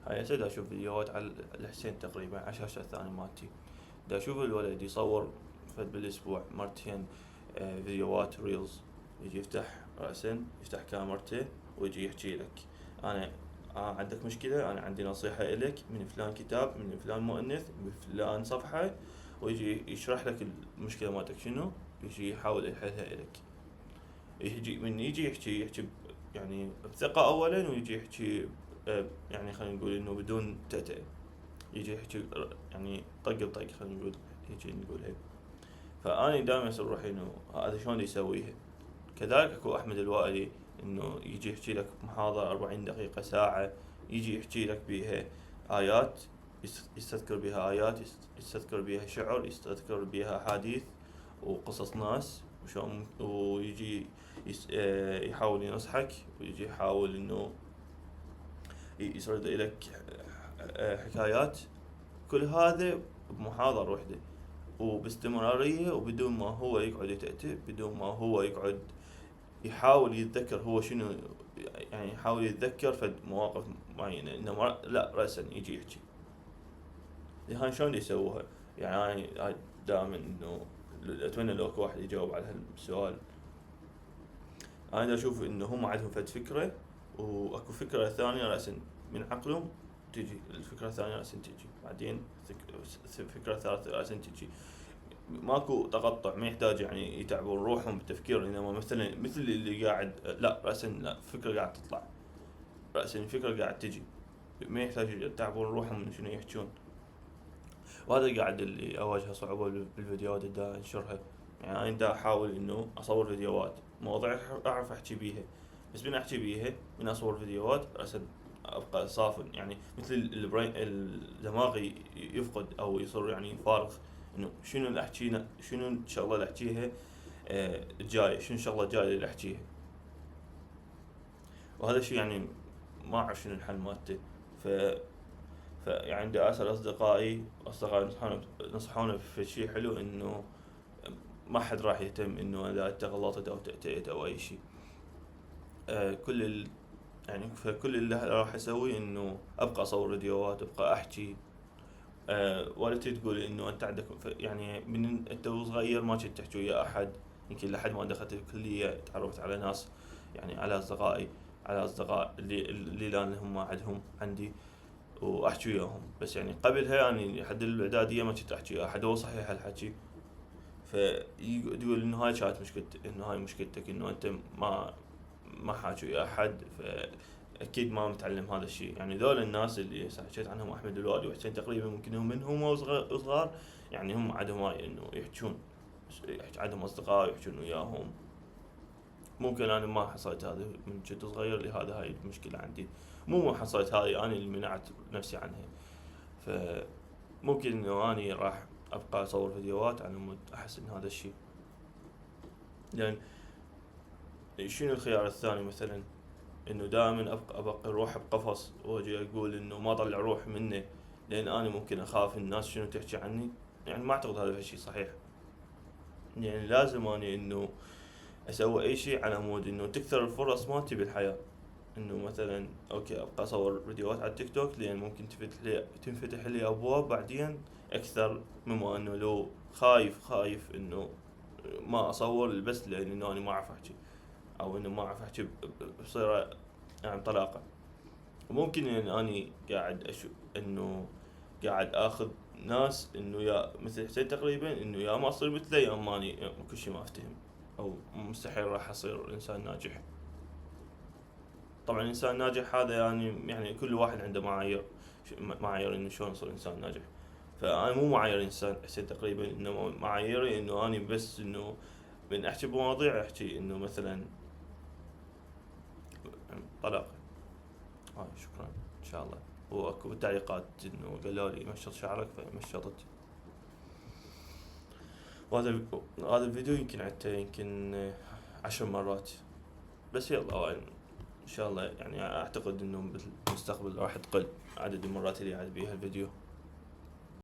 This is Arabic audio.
هاي هسه دا اشوف فيديوهات على الحسين تقريبا على الشاشة الثانية مالتي، دا اشوف الولد يصور فد بالاسبوع مرتين فيديوهات ريلز، يجي يفتح رأسا يفتح كاميرته ويجي يحكي لك انا عندك مشكلة، انا عندي نصيحة الك من فلان كتاب، من فلان مؤنث، من فلان صفحة، ويجي يشرح لك المشكلة مالتك شنو، يجي يحاول يحلها الك. يجي يحكي يعني بثقة اولا، ويجي يحكي يعني خلينا نقول انه بدون تأتأة، يجي يحكي يعني طق بطق، خلينا نقول يجي نقول هيك. فاني دائما اسال روحي انه هذا شلون يسويها. كذلك اكو احمد الوائلي، انه يجي يحكي لك محاضرة 40 دقيقة ساعة، يجي يحكي لك بيها آيات، يستذكر بها آيات، يستذكر بها شعر، يستذكر بها أحاديث وقصص ناس وشلون، ويجي يحاول ينصحك، ويجي يحاول انه يسرد لك حكايات. كل هذا بمحاضرة واحدة وباستمرارية، وبدون ما هو يقعد يتأتئ، بدون ما هو يقعد يحاول يتذكر هو شنو، يعني يحاول يتذكر فد مواقف معينة، انه لا رأسا يجي يحكي. هاي شلون يسووها؟ يعني انا دائما انه اتمنى لو اكو واحد يجاوب على هالسؤال. انا اشوف انه هم عندهم فد فكرة، واكو فكرة ثانية رأسا من عقلهم تجي، الفكرة الثانية رأسا تجي بعدين، فكرة ثالثة رأسا تجي. ماكو تقطع، ما يحتاج يعني يتعبون روحهم بالتفكير، انما مثلا مثل اللي قاعد لا رأسا لا فكرة قاعد تطلع، رأسا الفكرة قاعد تجي، ما يحتاج يتعبون روحهم من شنو يحجون. وهذا قاعد اللي اواجه صعوبة بالفيديوهات اللي دا انشرها. يعني انا دا احاول انه اصور فيديوهات مواضيع اعرف احكي بيها، بس من احكي بيها من اصور فيديوهات رأسا ابقى صافن، يعني مثل البرين الدماغ يفقد او يصير يعني فارغ، انه شنو اللي احكينا، شنو الشغله اللي احكيها الجايه، شنو الشغله الجايه اللي احكيها. وهذا الشيء يعني ما اعرف شنو الحل مالته. ف يعني دا اسال اصدقائي نصحونا في شيء حلو، انه ما حد راح يهتم انه اذا انت غلطت او تأتأت او اي شيء. يعني فكل اللي راح اسويه انه ابقى اصور فيديوهات، ابقى احكي. والدتي تقول انه انت عندك يعني من انت وصغير ما كنت تحكي ويا احد، يمكن لحد ما دخلت الكليه تعرفت على ناس، يعني على اصدقائي، على اصدقاء اللي الان هم عندهم عندي واحكي وياهم. بس يعني قبلها يعني لحد الاعداديه ما كنت احكي ويا احد، هو صحيح الحكي. فيقول انه هاي كانت مشكلتك، انه هاي مشكلتك انه انت ما حاكي ويا احد، اكيد ما متعلم هذا الشيء. يعني ذول الناس اللي حكيت عنهم احمد الوالي وحسين تقريبا ممكن هم من هم صغار، يعني هم عندهم هاي انه يحجون، عندهم اصدقاء يحجون وياهم. ممكن انا ما حصلت هذا من كنت صغير، لهذا هاي المشكله عندي. مو ما حصلت هاي، انا اللي منعت نفسي عنها. فممكن انه اني راح ابقى اصور فيديوهات على مود احسن هذا الشيء. لان شنو الخيار الثاني مثلا؟ انه دائما ابقى روح بقفص، واجي اقول انه ما اطلع روح منه، لان انا ممكن اخاف الناس شنو تحكي عني. يعني ما اعتقد هذا الشيء صحيح. يعني لازم اني انه اسوي اي شيء على مود انه تكثر الفرص مالتي بالحياة. انه مثلا اوكي ابقى اصور فيديوهات على التيك توك، لان ممكن تنفتح لي ابواب بعدين اكثر، مما انه لو خايف انه ما اصور بس لان انه انا ما اعرف احكي، او انه ما اعرف احكي بصيغة يعني طلاقة. وممكن ان اني قاعد انه قاعد اخذ ناس انه يا مثل حسين تقريبا، انه يا ما اصير مثله يا اما اني كل شيء ما افتهم، او مستحيل راح اصير انسان ناجح. طبعا الانسان الناجح هذا يعني كل واحد عنده معايير انه شلون يصير انسان ناجح. فانا مو معايير انسان حسين تقريبا، انه معاييري انه اني بس انه من احكي بمواضيع احكي انه مثلا طلاق. شكرا ان شاء الله. واكو بالتعليقات انه قالوا لي مشط شعرك فمشطت. وهذا الفيديو يمكن عدته يمكن 10 مرات. بس يلا ان شاء الله يعني اعتقد انه بالمستقبل راح تقل عدد المرات اللي اعد بيها الفيديو.